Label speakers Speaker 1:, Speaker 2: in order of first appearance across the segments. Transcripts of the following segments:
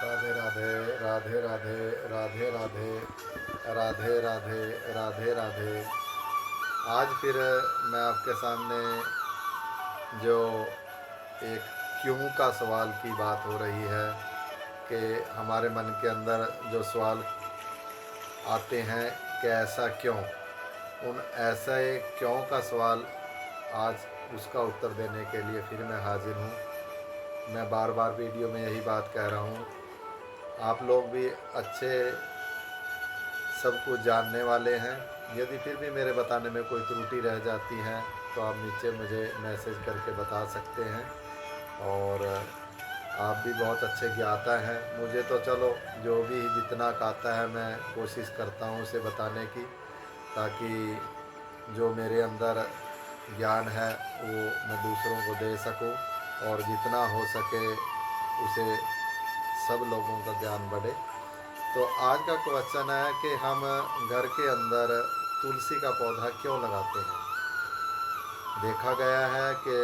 Speaker 1: राधे राधे राधे राधे राधे राधे राधे राधे राधे राधे। आज फिर मैं आपके सामने जो एक क्यों का सवाल की बात हो रही है कि हमारे मन के अंदर जो सवाल आते हैं कि ऐसा क्यों, उन ऐसा क्यों का सवाल आज उसका उत्तर देने के लिए फिर मैं हाजिर हूँ। मैं बार बार वीडियो में यही बात कह रहा हूँ, आप लोग भी अच्छे सब कुछ जानने वाले हैं। यदि फिर भी मेरे बताने में कोई त्रुटि रह जाती है तो आप नीचे मुझे मैसेज करके बता सकते हैं। और आप भी बहुत अच्छे ज्ञाता हैं। मुझे तो चलो जो भी जितना आता है मैं कोशिश करता हूँ उसे बताने की, ताकि जो मेरे अंदर ज्ञान है वो मैं दूसरों को दे सकूं और जितना हो सके उसे सब लोगों का ज्ञान बढ़े। तो आज का क्वेश्चन है कि हम घर के अंदर तुलसी का पौधा क्यों लगाते हैं। देखा गया है कि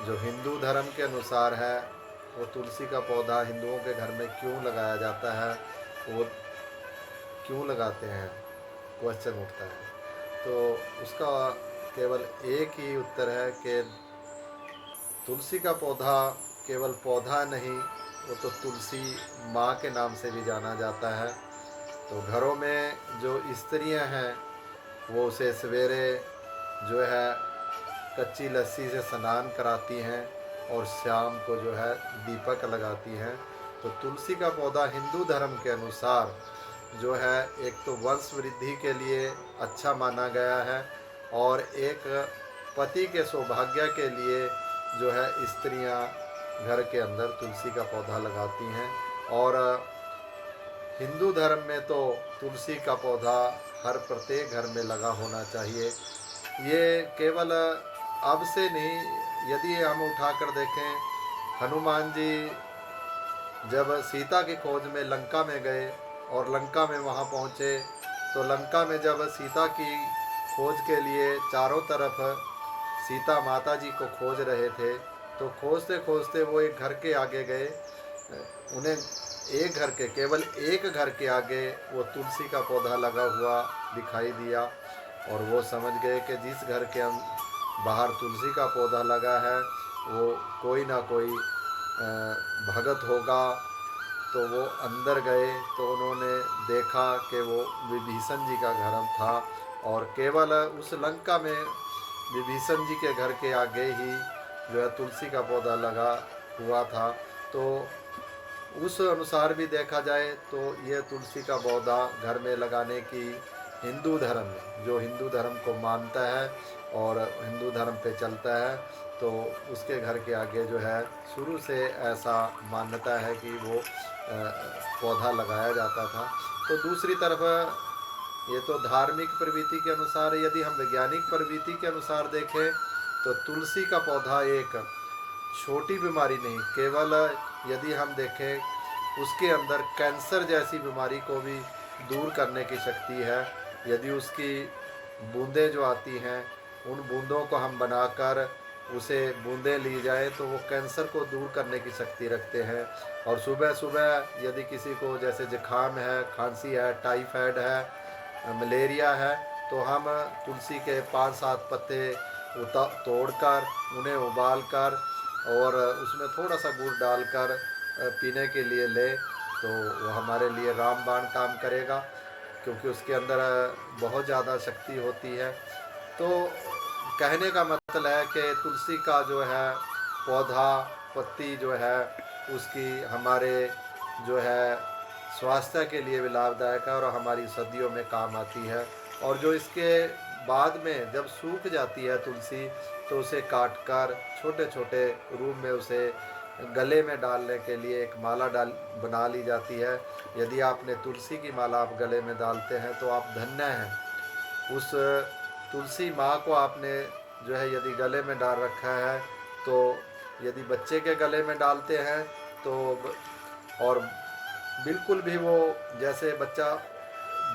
Speaker 1: जो हिंदू धर्म के अनुसार है वो तुलसी का पौधा हिंदुओं के घर में क्यों लगाया जाता है, वो क्यों लगाते हैं, क्वेश्चन उठता है। तो उसका केवल एक ही उत्तर है कि तुलसी का पौधा केवल पौधा नहीं, वो तो तुलसी माँ के नाम से भी जाना जाता है। तो घरों में जो स्त्रियां हैं वो उसे सवेरे जो है कच्ची लस्सी से स्नान कराती हैं और शाम को जो है दीपक लगाती हैं। तो तुलसी का पौधा हिंदू धर्म के अनुसार जो है एक तो वंश वृद्धि के लिए अच्छा माना गया है, और एक पति के सौभाग्य के लिए जो है स्त्रियां घर के अंदर तुलसी का पौधा लगाती हैं। और हिंदू धर्म में तो तुलसी का पौधा हर प्रत्येक घर में लगा होना चाहिए। ये केवल अब से नहीं, यदि हम उठाकर देखें, हनुमान जी जब सीता की खोज में लंका में गए और लंका में वहाँ पहुँचे, तो लंका में जब सीता की खोज के लिए चारों तरफ सीता माता जी को खोज रहे थे, तो खोजते खोजते वो एक घर के आगे गए। उन्हें एक घर के केवल एक घर के आगे वो तुलसी का पौधा लगा हुआ दिखाई दिया, और वो समझ गए कि जिस घर के बाहर तुलसी का पौधा लगा है वो कोई ना कोई भगत होगा। तो वो अंदर गए तो उन्होंने देखा कि वो विभीषण जी का घर था, और केवल उस लंका में विभीषण जी के घर के आगे ही जो है तुलसी का पौधा लगा हुआ था। तो उस अनुसार भी देखा जाए तो ये तुलसी का पौधा घर में लगाने की हिंदू धर्म, जो हिंदू धर्म को मानता है और हिंदू धर्म पे चलता है, तो उसके घर के आगे जो है शुरू से ऐसा मान्यता है कि वो पौधा लगाया जाता था। तो दूसरी तरफ ये तो धार्मिक प्रवृत्ति के अनुसार, यदि हम वैज्ञानिक प्रवृत्ति के अनुसार देखें तो तुलसी का पौधा एक छोटी बीमारी नहीं, केवल यदि हम देखें उसके अंदर कैंसर जैसी बीमारी को भी दूर करने की शक्ति है। यदि उसकी बूंदें जो आती हैं उन बूंदों को हम बनाकर उसे बूंदें ली जाए तो वो कैंसर को दूर करने की शक्ति रखते हैं। और सुबह सुबह यदि किसी को जैसे जुकाम है, खांसी है, टाइफाइड है, मलेरिया है, तो हम तुलसी के 5-7 पत्ते तोड़कर उन्हें उबाल कर और उसमें थोड़ा सा गुड़ डालकर पीने के लिए ले, तो वो हमारे लिए रामबाण काम करेगा, क्योंकि उसके अंदर बहुत ज़्यादा शक्ति होती है। तो कहने का मतलब है कि तुलसी का जो है पौधा, पत्ती जो है उसकी हमारे जो है स्वास्थ्य के लिए भी लाभदायक है और हमारी सर्दियों में काम आती है। और जो इसके बाद में जब सूख जाती है तुलसी, तो उसे काट कर छोटे छोटे रूप में उसे गले में डालने के लिए एक माला बना ली जाती है। यदि आपने तुलसी की माला आप गले में डालते हैं तो आप धन्य हैं। उस तुलसी माँ को आपने जो है यदि गले में डाल रखा है, तो यदि बच्चे के गले में डालते हैं तो और बिल्कुल भी वो जैसे बच्चा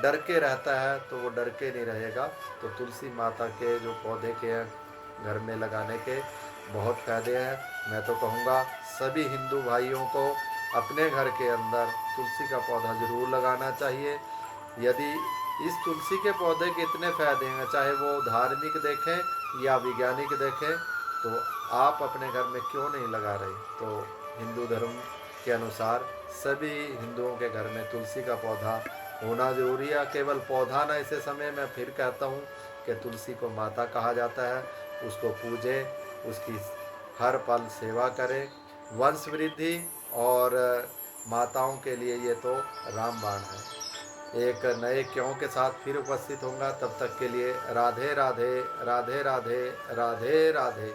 Speaker 1: डर के रहता है तो वो डर के नहीं रहेगा। तो तुलसी माता के जो पौधे के हैं घर में लगाने के बहुत फ़ायदे हैं। मैं तो कहूँगा सभी हिंदू भाइयों को अपने घर के अंदर तुलसी का पौधा ज़रूर लगाना चाहिए। यदि इस तुलसी के पौधे के इतने फ़ायदे हैं, चाहे वो धार्मिक देखें या वैज्ञानिक देखें, तो आप अपने घर में क्यों नहीं लगा रहे। तो हिंदू धर्म के अनुसार सभी हिंदुओं के घर में तुलसी का पौधा होना ज़रूरी है। केवल पौधा न, ऐसे समय मैं फिर कहता हूँ कि तुलसी को माता कहा जाता है। उसको पूजें, उसकी हर पल सेवा करें। वंश वृद्धि और माताओं के लिए ये तो रामबाण है। एक नए क्यों के साथ फिर उपस्थित होऊंगा, तब तक के लिए राधे राधे, राधे राधे, राधे राधे।